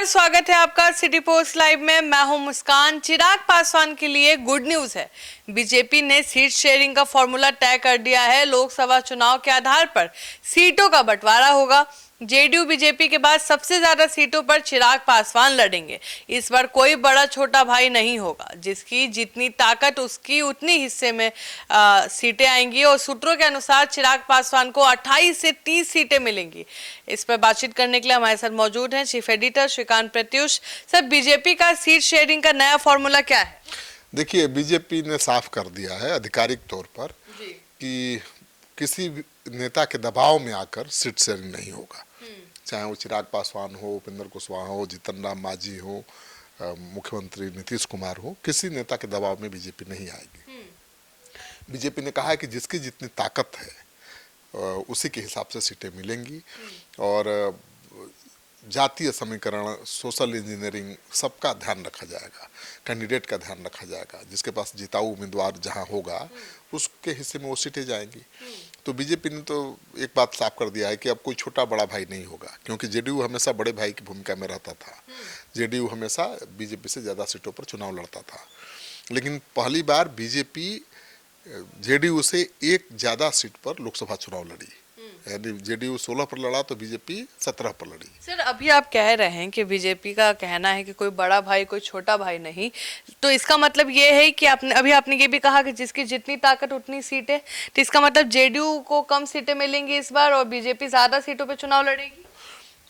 स्वागत है आपका सिटी पोस्ट लाइव में। मैं हूं मुस्कान। चिराग पासवान के लिए गुड न्यूज है। बीजेपी ने सीट शेयरिंग का फॉर्मूला तय कर दिया है। लोकसभा चुनाव के आधार पर सीटों का बंटवारा होगा। जेडीयू बीजेपी के बाद सबसे ज्यादा सीटों पर चिराग पासवान लड़ेंगे। इस बार कोई बड़ा छोटा भाई नहीं होगा। जिसकी जितनी ताकत उसकी उतनी हिस्से में सीटें आएंगी और सूत्रों के अनुसार चिराग पासवान को 28 से 30 सीटें मिलेंगी। इस पर बातचीत करने के लिए हमारे साथ मौजूद हैं chief editor Shrikant Pratyush. Sir, BJP का सीट शेयरिंग का नया फॉर्मूला क्या है? देखिए, बीजेपी ने साफ कर दिया है आधिकारिक तौर पर कि किसी नेता के दबाव में आकर सीट शेयरिंग नहीं होगा। चाहे वो चिराग पासवान हो, उपेंद्र कुशवाहा हो, जीतन राम मांझी हो, मुख्यमंत्री नीतीश कुमार हो, किसी नेता के दबाव में बीजेपी नहीं आएगी। बीजेपी ने कहा है कि जिसकी जितनी ताकत है उसी के हिसाब से सीटें मिलेंगी और जातीय समीकरण, सोशल इंजीनियरिंग, सबका ध्यान रखा जाएगा, कैंडिडेट का ध्यान रखा जाएगा। जिसके पास जिताऊ उम्मीदवार जहां होगा उसके हिस्से में वो सीटें जाएंगी। तो बीजेपी ने तो एक बात साफ कर दिया है कि अब कोई छोटा बड़ा भाई नहीं होगा, क्योंकि जेडीयू हमेशा बड़े भाई की भूमिका में रहता था। जेडीयू हमेशा बीजेपी से ज़्यादा सीटों पर चुनाव लड़ता था, लेकिन पहली बार बीजेपी जेडीयू से एक ज़्यादा सीट पर लोकसभा चुनाव लड़ी। यानी जेडीयू 16 पर लड़ा तो बीजेपी 17 पर लड़ी। सर, अभी आप कह रहे हैं कि बीजेपी का कहना है कि कोई बड़ा भाई कोई छोटा भाई नहीं, तो इसका मतलब ये है कि आपने ये भी कहा कि जिसकी जितनी ताकत उतनी सीटें, तो इसका मतलब जेडीयू को कम सीटें मिलेंगी इस बार और बीजेपी ज्यादा सीटों पे चुनाव लड़ेगी।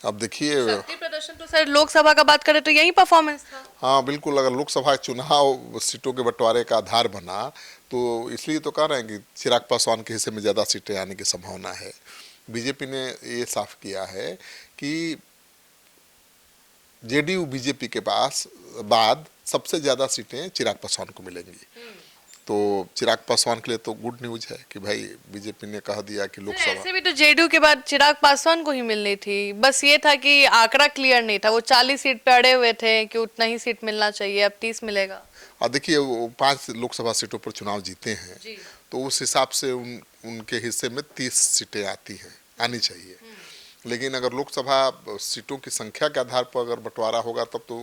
अब देखिए, शक्ति प्रदर्शन तो सर लोकसभा का बात करें तो यही परफॉर्मेंस था। हाँ बिल्कुल, अगर लोकसभा चुनाव सीटों के बंटवारे का आधार बना तो इसलिए तो कह रहे हैं कि चिराग पासवान के हिस्से में ज़्यादा सीटें आने की संभावना है। बीजेपी ने ये साफ किया है कि जेडीयू बीजेपी के पास बाद सबसे ज़्यादा सीटें चिराग पासवान को मिलेंगी। तो चिराग पासवान के लिए तो गुड न्यूज है कि भाई बीजेपी ने कह दिया कि लोकसभा। ऐसे भी तो जेडीयू के बाद चिराग पासवान को ही मिलनी थी, बस ये था कि आंकड़ा क्लियर नहीं था। वो 40 सीट पे अड़े हुए थे कि उतना ही सीट मिलना चाहिए, अब 30 मिलेगा। और देखिए, वो 5 लोकसभा सीटों पर चुनाव जीते हैं तो उस हिसाब से उनके हिस्से में 30 सीटें आनी चाहिए। लेकिन अगर लोकसभा सीटों की संख्या के आधार पर अगर बंटवारा होगा तब तो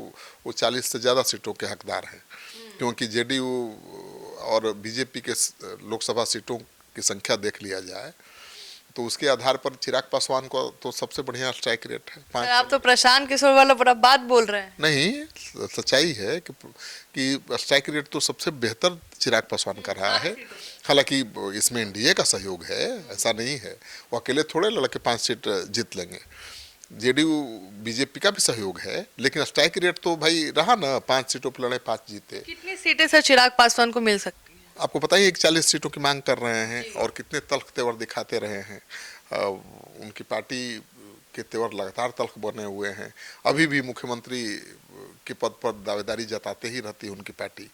वो 40 से ज़्यादा सीटों के हकदार हैं, क्योंकि जेडीयू और बीजेपी के लोकसभा सीटों की संख्या देख लिया जाए तो उसके आधार पर चिराग पासवान को तो सबसे बढ़िया स्ट्राइक रेट है। आप तो प्रशांत किशोर वाला बड़ा बात बोल रहे हैं। नहीं, सच्चाई है कि स्ट्राइक रेट तो सबसे बेहतर चिराग पासवान का रहा है। हालांकि इसमें एनडीए का सहयोग है, ऐसा नहीं है, वो अकेले थोड़े लड़के 5 सीट जीत लेंगे। जेडीयू बीजेपी का भी सहयोग है, लेकिन स्ट्राइक रेट तो भाई रहा ना, 5 सीटों पर लड़े 5 जीते। कितनी सीटें सर चिराग पासवान को मिल सकती है? आपको पता ही है कि 40 सीटों की मांग कर रहे हैं और कितने तल्ख तेवर दिखाते रहे हैं। उनकी पार्टी के तेवर लगातार तल्ख बने हुए हैं। अभी भी मुख्यमंत्री के पद पर दावेदारी जताते ही रहती है उनकी पार्टी।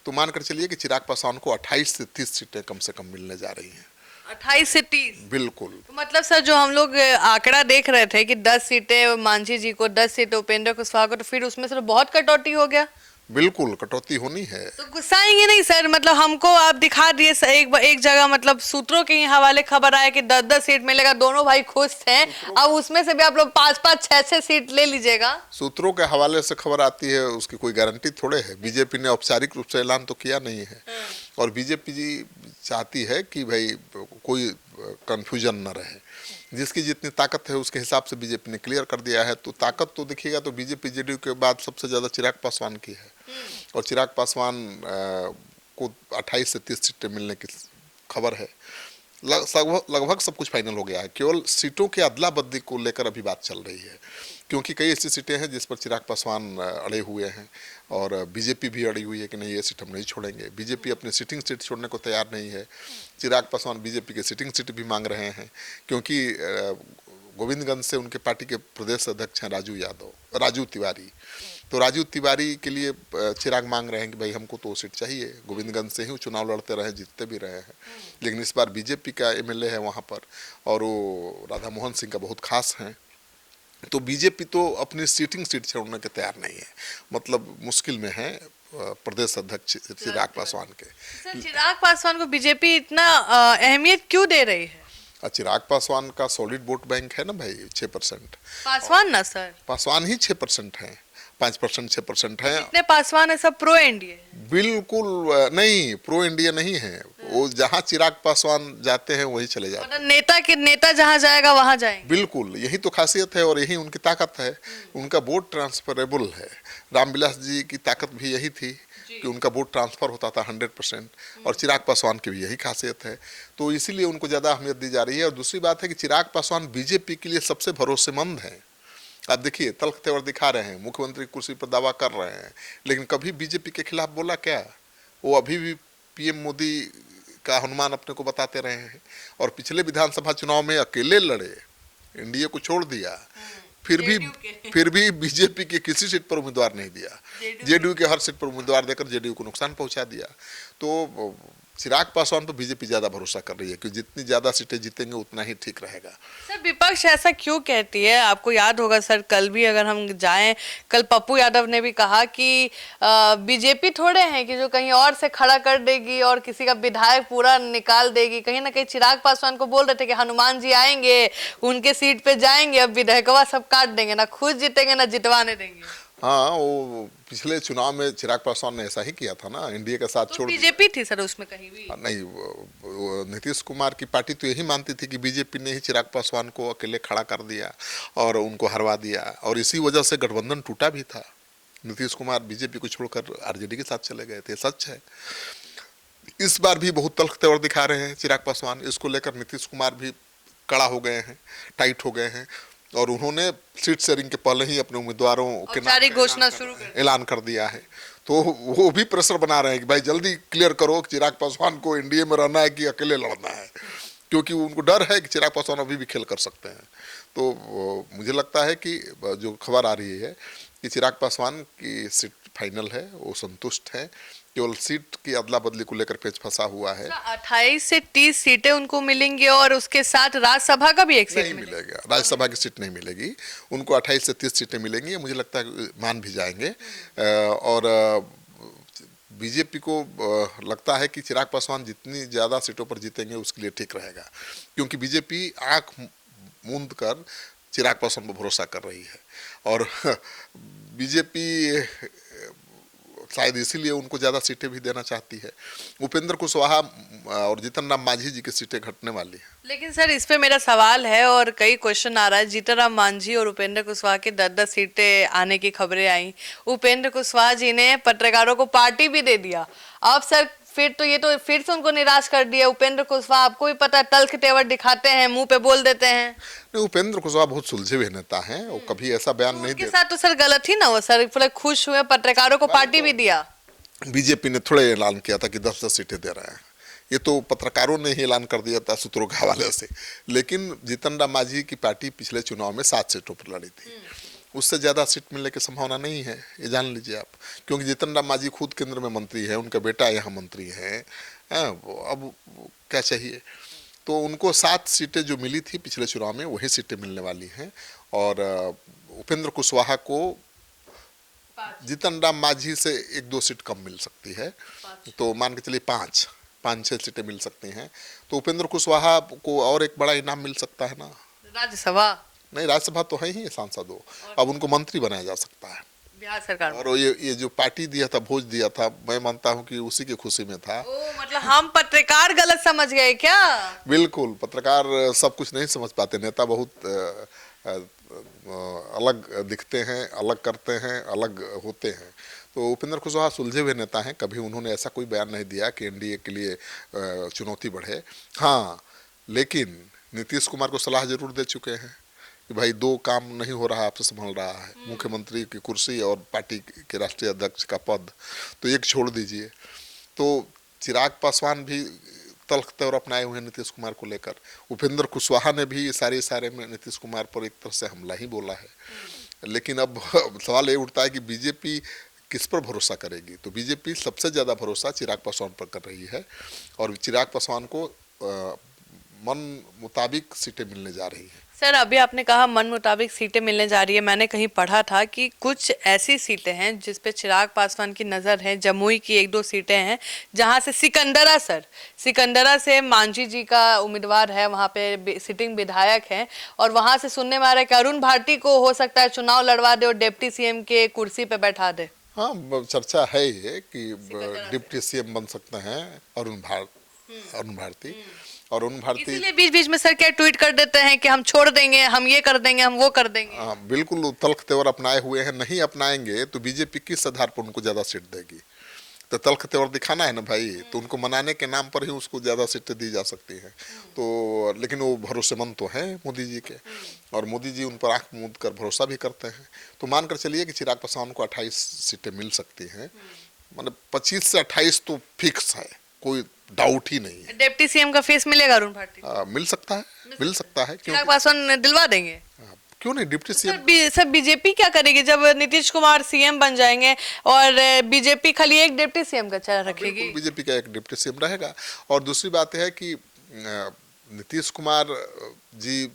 तो मानकर चलिए कि चिराग पासवान को 28 से 30 सीटें कम से कम मिलने जा रही हैं। 28 से 30? बिल्कुल। तो मतलब सर, जो हम लोग आंकड़ा देख रहे थे कि 10 सीटें मांझी जी को, 10 सीटें उपेंद्र कुशवाहा को, तो फिर उसमें से बहुत कटौती हो गया। बिल्कुल कटौती होनी है। तो गुस्साएंगे नहीं सर? मतलब हमको आप दिखा दिए एक जगह, मतलब सूत्रों के हवाले खबर आया कि 10-10 सीट मिलेगा, दोनों भाई खुश हैं। अब उसमें से भी आप लोग 5-5, 6-6 सीट ले लीजिएगा। सूत्रों के हवाले से खबर आती है, उसकी कोई गारंटी थोड़े है। बीजेपी ने औपचारिक रूप से ऐलान तो किया नहीं है और बीजेपी जी चाहती है कि भाई कोई कंफ्यूजन न रहे। जिसकी जितनी ताकत है उसके हिसाब से बीजेपी ने क्लियर कर दिया है। तो ताकत तो देखिएगा तो बीजेपी जेडीयू के बाद सबसे ज़्यादा चिराग पासवान की है और चिराग पासवान को 28 से 30 सीटें मिलने की खबर है। लगभग सब कुछ फाइनल हो गया है। केवल सीटों के अदला बदली को लेकर अभी बात चल रही है, क्योंकि कई ऐसी सीटें हैं जिस पर चिराग पासवान अड़े हुए हैं और बीजेपी भी अड़ी हुई है कि नहीं, ये सीट हम नहीं छोड़ेंगे। बीजेपी अपनी सिटिंग सीट छोड़ने को तैयार नहीं है। चिराग पासवान बीजेपी के सिटिंग सीट भी मांग रहे हैं, क्योंकि गोविंदगंज से उनके पार्टी के प्रदेश अध्यक्ष हैं राजू तिवारी। तो राजू तिवारी के लिए चिराग मांग रहे हैं कि भाई हमको तो सीट चाहिए। गोविंदगंज से ही चुनाव लड़ते रहे, जीतते भी रहे हैं, लेकिन इस बार बीजेपी का एमएलए है वहाँ पर और वो राधा मोहन सिंह का बहुत खास हैं। तो बीजेपी तो अपनी सीटिंग सीट छोड़ने के तैयार नहीं है, मतलब मुश्किल में है प्रदेश अध्यक्ष चिराग पासवान के। सर, चिराग पासवान को बीजेपी इतना अहमियत क्यों दे रही है? चिराग पासवान का सॉलिड वोट बैंक है ना भाई 6%। पासवान ना सर, पासवान ही 6% है, 5% 6% है। जितने पासवान है सब प्रो एनडीए। बिल्कुल नहीं, प्रो इंडिया नहीं है वो। जहाँ चिराग पासवान जाते हैं वही चले जाते हैं। मतलब नेता जहां जाएगा वहां जाएंगे। बिल्कुल, यही तो खासियत है और यही उनकी ताकत है। उनका वोट ट्रांसफरेबल है। रामविलास जी की ताकत भी यही थी कि उनका वोट ट्रांसफर होता था 100%, और चिराग पासवान की भी यही खासियत है। तो इसीलिए उनको ज़्यादा अहमियत दी जा रही है। और दूसरी बात है कि चिराग पासवान बीजेपी के लिए सबसे भरोसेमंद हैं। आप देखिए, तल्ख तेवर दिखा रहे हैं, मुख्यमंत्री कुर्सी पर दावा कर रहे हैं, लेकिन कभी बीजेपी के खिलाफ बोला क्या? वो अभी भी पीएम मोदी का हनुमान अपने को बताते रहे हैं। और पिछले विधानसभा चुनाव में अकेले लड़े, एनडीए को छोड़ दिया, फिर भी बीजेपी के किसी सीट पर उम्मीदवार नहीं दिया। जेडीयू के हर सीट पर उम्मीदवार देकर जेडीयू को नुकसान पहुंचा दिया। तो चिराग पासवान पर बीजेपी ज्यादा भरोसा कर रही है कि जितनी ज्यादा सीटें जीतेंगे उतना ही ठीक रहेगा। सर विपक्ष ऐसा क्यों कहती है? आपको याद होगा सर, कल भी अगर हम जाएं, कल पप्पू यादव ने भी कहा कि बीजेपी थोड़े हैं कि जो कहीं और से खड़ा कर देगी और किसी का विधायक पूरा निकाल देगी। कहीं ना कहीं चिराग पासवान को बोल रहे थे कि हनुमान जी आएंगे, उनके सीट पे जाएंगे, अब विधायकवा सब काट देंगे, ना खुद जीतेंगे ना जितवाने देंगे। हाँ, वो पिछले चुनाव में चिराग पासवान ने ऐसा ही किया था ना, एनडीए का साथ छोड़ दिया। बीजेपी थी सर उसमें कहीं भी नहीं, नीतीश कुमार की पार्टी तो यही मानती थी कि बीजेपी ने ही चिराग पासवान को अकेले खड़ा कर दिया और उनको हरवा दिया, और इसी वजह से गठबंधन टूटा भी था। नीतीश कुमार बीजेपी को छोड़कर आरजेडी के साथ चले गए थे, सच है। इस बार भी बहुत तल्ख तेवर दिखा रहे हैं चिराग पासवान। इसको लेकर नीतीश कुमार भी कड़ा हो गए हैं, टाइट हो गए हैं, और उन्होंने सीट शेयरिंग के पहले ही अपने उम्मीदवारों के नाम घोषणा शुरू ऐलान कर दिया है। तो वो भी प्रेशर बना रहे हैं कि भाई जल्दी क्लियर करो कि चिराग पासवान को एनडीए में रहना है कि अकेले लड़ना है, क्योंकि उनको डर है कि चिराग पासवान अभी भी खेल कर सकते हैं। तो मुझे लगता है कि जो खबर आ रही है कि चिराग पासवान की सीट फाइनल है, वो संतुष्ट है। केवल सीट की अदला बदली को लेकर पेच फंसा हुआ है। 28 से 30 सीटें उनको मिलेंगी और उसके साथ राज्यसभा का भी एक सीट नहीं मिलेगा। राज्यसभा की सीट नहीं मिलेगी उनको, 28 से 30 सीटें मिलेंगी, मुझे लगता है मान भी जाएंगे। और बीजेपी को लगता है कि चिराग पासवान जितनी ज़्यादा सीटों पर जीतेंगे उसके लिए ठीक रहेगा, क्योंकि बीजेपी आंख मूंद कर चिराग पासवान पर भरोसा कर रही है। और बीजेपी शायद इसीलिए उनको ज़्यादा सीटें भी देना चाहती है। उपेंद्र कुशवाहा और जीतन राम मांझी जी की सीटें घटने वाली हैं। लेकिन सर इस पे मेरा सवाल है और कई क्वेश्चन आ रहा है। जीतन राम मांझी और उपेंद्र कुशवाहा की 10-10 सीटें आने की खबरें आई। उपेंद्र कुशवाहा जी ने पत्रकारों को पार्टी भी दे दिया। अब सर फिर से उनको निराश कर दिया उपेंद्र कुशवाहा। आपको भी पता है, तल्ख तेवर दिखाते हैं, मुंह पे बोल देते हैं। नहीं, उपेंद्र कुशवाहा बहुत सुलझे हुए नेता हैं, वो कभी ऐसा बयान नहीं देते। उसके साथ तो सर गलत ही ना हो सर, पूरे खुश हुए, पत्रकारों को पार्टी भी दिया। बीजेपी ने थोड़े ऐलान किया था कि 10-10 सीटें दे रहे हैं, ये तो पत्रकारों ने ही ऐलान कर दिया था सूत्रों के हवाले से। लेकिन जीतन राम मांझी की पार्टी पिछले चुनाव में 7 सीटों पर लड़ी थी, उससे ज़्यादा सीट मिलने की संभावना नहीं है, ये जान लीजिए आप। क्योंकि जीतन राम मांझी खुद केंद्र में मंत्री है, उनका बेटा यहाँ मंत्री है, अब क्या चाहिए। तो उनको 7 सीटें जो मिली थी पिछले चुनाव में वही सीटें मिलने वाली हैं। और उपेंद्र कुशवाहा को जीतन राम मांझी से 1-2 सीट कम मिल सकती है, तो मान के चलिए 5-6 सीटें मिल सकती हैं। तो उपेंद्र कुशवाहा को और एक बड़ा इनाम मिल सकता है ना। राज्यसभा नहीं, राज्यसभा तो है ही सांसद हो, अब उनको मंत्री बनाया जा सकता है बिहार सरकार। और ये जो पार्टी दिया था, भोज दिया था, मैं मानता हूं कि उसी की खुशी में था। मतलब हम पत्रकार गलत समझ गए क्या? बिल्कुल, पत्रकार सब कुछ नहीं समझ पाते, नेता बहुत अलग दिखते हैं, अलग करते हैं, अलग होते हैं। तो उपेंद्र कुशवाहा सुलझे हुए नेता हैं, कभी उन्होंने ऐसा कोई बयान नहीं दिया कि एनडीए के लिए चुनौती बढ़े। हाँ, लेकिन नीतीश कुमार को सलाह जरूर दे चुके हैं कि भाई 2 काम नहीं हो रहा, आपसे संभल रहा है, मुख्यमंत्री की कुर्सी और पार्टी के राष्ट्रीय अध्यक्ष का पद, तो एक छोड़ दीजिए। तो चिराग पासवान भी तल्ख तेवर अपनाए हुए हैं नीतीश कुमार को लेकर। उपेंद्र कुशवाहा ने भी सारे में नीतीश कुमार पर एक तरह से हमला ही बोला है। लेकिन अब सवाल ये उठता है कि बीजेपी किस पर भरोसा करेगी। तो बीजेपी सबसे ज़्यादा भरोसा चिराग पासवान पर कर रही है और चिराग पासवान को मन मुताबिक सीटें मिलने जा रही है। सर अभी आपने कहा मन मुताबिक सीटें मिलने जा रही है। मैंने कहीं पढ़ा था कि कुछ ऐसी सीटें हैं जिस पे चिराग पासवान की नज़र है। जमुई की 1-2 सीटें हैं जहां से सिकंदरा से मांझी जी का उम्मीदवार है, वहां पे सिटिंग विधायक हैं और वहां से सुनने में आ रहा है कि अरुण भारती को हो सकता है चुनाव लड़वा दे और डिप्टी सीएम के कुर्सी पे बैठा दे। हाँ, चर्चा है ये कि डिप्टी सीएम बन सकते हैं अरुण भारती। और अरुण भारती इसीलिए बीच बीच में सर क्या ट्वीट कर देते हैं कि हम छोड़ देंगे, हम ये कर देंगे, हम वो कर देंगे। हाँ, बिल्कुल तल्ख तेवर अपनाए हुए हैं। नहीं अपनाएंगे तो बीजेपी किस आधार पर उनको ज्यादा सीट देगी? तो तल्ख तेवर दिखाना है ना भाई, तो उनको मनाने के नाम पर ही उसको ज्यादा सीटें दी जा सकती हैं। तो लेकिन वो भरोसेमंद तो हैं मोदी जी के, और मोदी जी उन पर आंख मूंद कर भरोसा भी करते हैं। तो मानकर चलिए कि चिराग पासवान को 28 सीटें मिल सकती हैं। मतलब 25 से 28 तो फिक्स है, कोई डाउट ही नहीं है। डिप्टी सीएम का फेस मिलेगा अरुण भारती? मिल सकता है चिराग पासवान दिलवा देंगे? क्यों नहीं? डिप्टी सीएम सर बीजेपी क्या करेगी जब नीतीश कुमार सीएम बन जाएंगे और बीजेपी खाली एक डिप्टी सीएम का चेहरा रखेगी? बीजेपी का एक डिप्टी सीएम रहेगा। और दूसरी बात है कि नीतीश कुमार जी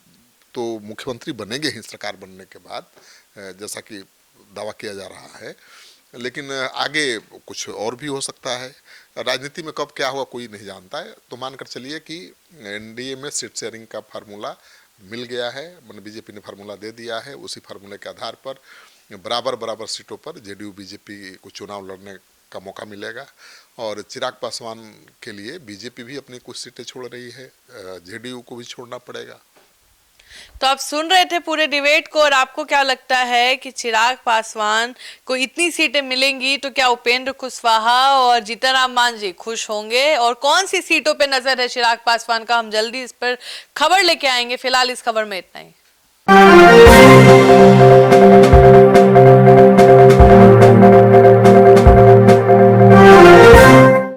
तो मुख्यमंत्री बनेंगे ही सरकार बनने के बाद, जैसा कि दावा किया जा रहा है। लेकिन आगे कुछ और भी हो सकता है। राजनीति में कब क्या हुआ कोई नहीं जानता है। तो मानकर चलिए कि एनडीए में सीट शेयरिंग का फार्मूला मिल गया है। मतलब बीजेपी ने फार्मूला दे दिया है। उसी फार्मूले के आधार पर बराबर सीटों पर जेडीयू बीजेपी को चुनाव लड़ने का मौका मिलेगा। और चिराग पासवान के लिए बीजेपी भी अपनी कुछ सीटें छोड़ रही है, जेडीयू को भी छोड़ना पड़ेगा। तो आप सुन रहे थे पूरे डिबेट को, और आपको क्या लगता है कि चिराग पासवान को इतनी सीटें मिलेंगी तो क्या उपेंद्र कुशवाहा और जीतनराम मांझी खुश होंगे? और कौन सी सीटों पे नजर है चिराग पासवान का, हम जल्दी इस पर खबर लेके आएंगे। फिलहाल इस खबर में इतना ही।